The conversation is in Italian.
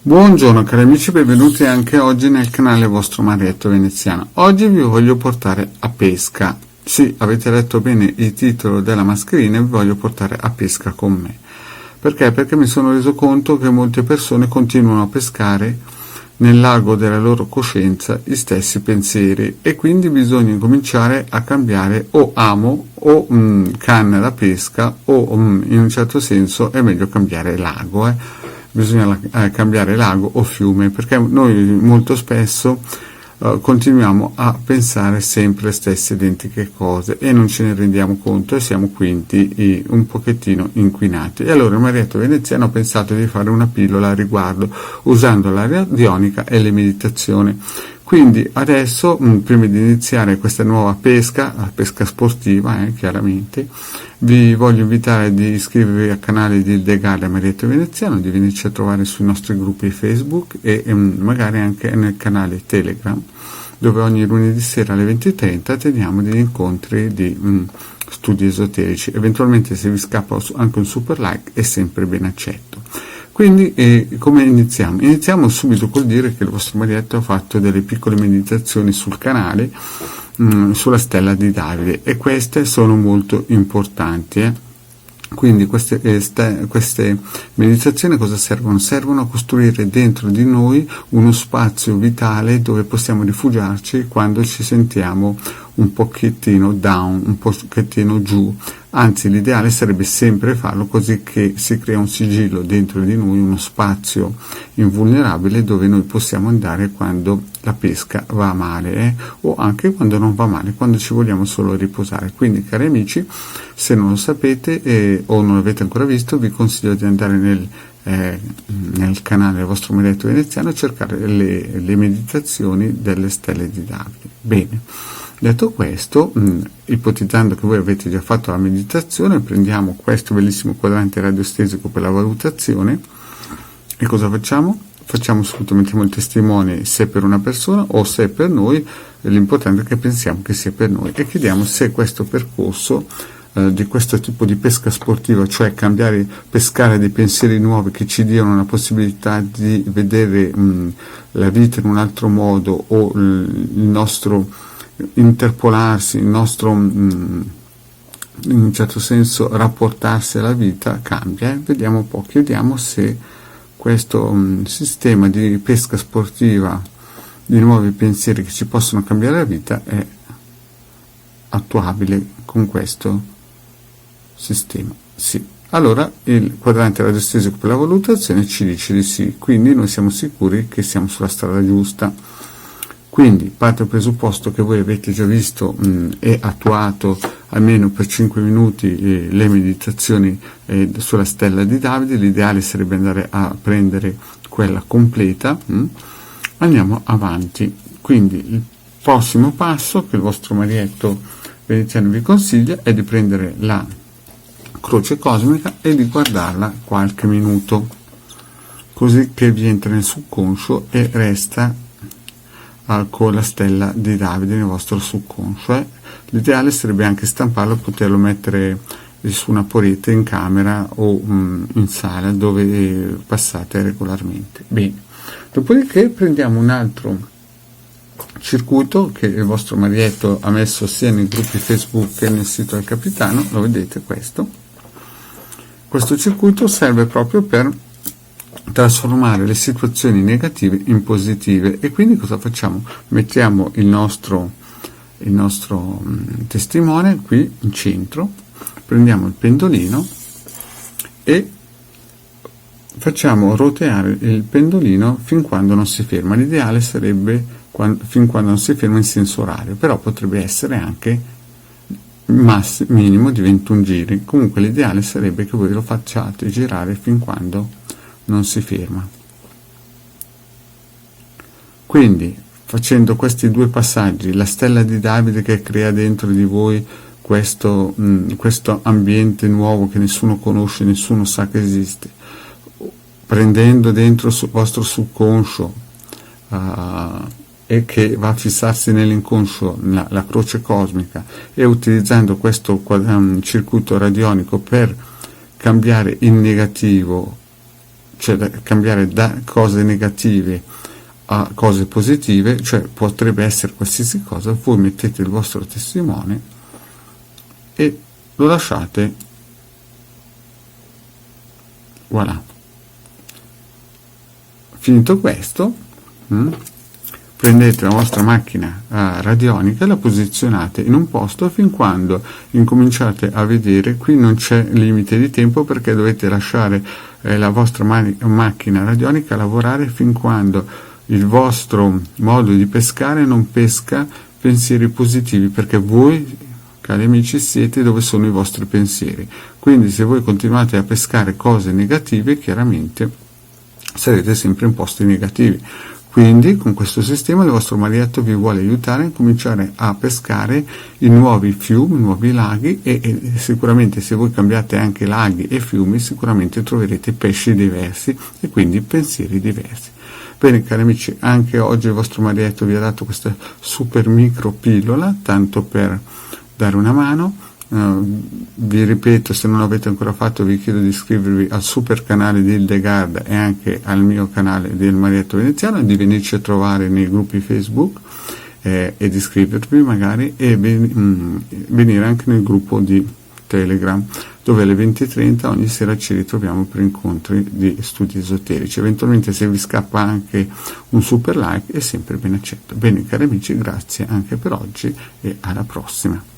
Buongiorno cari amici, benvenuti anche oggi nel canale vostro Marietto Veneziano. Oggi vi voglio portare a pesca. Sì, avete letto bene il titolo della mascherina e vi voglio portare a pesca con me. Perché? Perché mi sono reso conto che molte persone continuano a pescare nel lago della loro coscienza gli stessi pensieri e quindi bisogna cominciare a cambiare o amo o canna da pesca o in un certo senso è meglio cambiare lago. Bisogna cambiare lago o fiume, perché noi molto spesso continuiamo a pensare sempre le stesse identiche cose e non ce ne rendiamo conto e siamo quindi un pochettino inquinati. E allora il Marietto Veneziano ha pensato di fare una pillola a riguardo usando la radionica e le meditazioni. Quindi adesso, prima di iniziare questa nuova pesca, la pesca sportiva chiaramente, vi voglio invitare ad iscrivervi al canale di Legale Marietto Veneziano, di venirci a trovare sui nostri gruppi Facebook e magari anche nel canale Telegram, dove ogni lunedì sera alle 20:30 teniamo degli incontri di studi esoterici. Eventualmente se vi scappa anche un super like è sempre ben accetto. Quindi come iniziamo? Iniziamo subito col dire che il vostro Marietto ha fatto delle piccole meditazioni sul canale sulla stella di Davide e queste sono molto importanti. Quindi queste meditazioni cosa servono? Servono a costruire dentro di noi uno spazio vitale dove possiamo rifugiarci quando ci sentiamo un pochettino down, un pochettino giù. Anzi, l'ideale sarebbe sempre farlo così che si crea un sigillo dentro di noi, uno spazio invulnerabile dove noi possiamo andare quando la pesca va male o anche quando non va male, quando ci vogliamo solo riposare. Quindi, cari amici, se non lo sapete o non l'avete ancora visto, vi consiglio di andare nel canale del vostro Marietto Veneziano a cercare le meditazioni delle stelle di Davide. Bene. Detto questo, ipotizzando che voi avete già fatto la meditazione, prendiamo questo bellissimo quadrante radiostesico per la valutazione e cosa facciamo? Mettiamo il testimone se per una persona o se per noi, l'importante è che pensiamo che sia per noi e chiediamo se questo percorso di questo tipo di pesca sportiva, cioè pescare dei pensieri nuovi che ci diano la possibilità di vedere la vita in un altro modo o il nostro interpolarsi, il nostro in un certo senso rapportarsi alla vita cambia. Vediamo un po', chiediamo se questo sistema di pesca sportiva di nuovi pensieri che ci possono cambiare la vita è attuabile con questo sistema. Sì. Allora il quadrante radiostesico per la valutazione ci dice di sì, quindi noi siamo sicuri che siamo sulla strada giusta. Quindi parte dal presupposto che voi avete già visto e attuato almeno per 5 minuti le meditazioni sulla stella di Davide. L'ideale sarebbe andare a prendere quella completa. Andiamo avanti. Quindi il prossimo passo che il vostro Marietto Veneziano vi consiglia è di prendere la croce cosmica e di guardarla qualche minuto, così che vi entra nel subconscio e resta con la stella di Davide nel vostro subconscio. L'ideale sarebbe anche stamparlo e poterlo mettere su una parete in camera o in sala dove passate regolarmente. Bene, dopodiché prendiamo un altro circuito che il vostro Marietto ha messo sia nei gruppi Facebook che nel sito del Capitano. Lo vedete questo circuito serve proprio per trasformare le situazioni negative in positive e quindi cosa facciamo? Mettiamo il nostro testimone qui in centro, prendiamo il pendolino e facciamo roteare il pendolino fin quando non si ferma. L'ideale sarebbe fin quando non si ferma in senso orario, però potrebbe essere anche minimo di 21 giri. Comunque l'ideale sarebbe che voi lo facciate girare fin quando non si ferma. Quindi facendo questi due passaggi, la stella di Davide che crea dentro di voi questo ambiente nuovo che nessuno conosce, nessuno sa che esiste, prendendo dentro il vostro subconscio e che va a fissarsi nell'inconscio la croce cosmica e utilizzando questo circuito radionico per cambiare in negativo cioè da cambiare da cose negative a cose positive, cioè potrebbe essere qualsiasi cosa, voi mettete il vostro testimone e lo lasciate, voilà. Finito questo, prendete la vostra macchina radionica e la posizionate in un posto fin quando incominciate a vedere, qui non c'è limite di tempo perché dovete lasciare la vostra macchina radionica lavorare fin quando il vostro modo di pescare non pesca pensieri positivi, perché voi, cari amici, siete dove sono i vostri pensieri. Quindi se voi continuate a pescare cose negative, chiaramente sarete sempre in posti negativi. Quindi con questo sistema il vostro Marietto vi vuole aiutare a cominciare a pescare i nuovi fiumi, i nuovi laghi e sicuramente se voi cambiate anche laghi e fiumi sicuramente troverete pesci diversi e quindi pensieri diversi. Bene cari amici, anche oggi il vostro Marietto vi ha dato questa super micro pillola, tanto per dare una mano. Vi ripeto, se non l'avete ancora fatto vi chiedo di iscrivervi al super canale di Hildegard e anche al mio canale del Marietto Veneziano e di venirci a trovare nei gruppi Facebook e di iscrivervi magari e venire anche nel gruppo di Telegram, dove alle 20:30 ogni sera ci ritroviamo per incontri di studi esoterici. Eventualmente se vi scappa anche un super like è sempre ben accetto. Bene cari amici, grazie anche per oggi e alla prossima.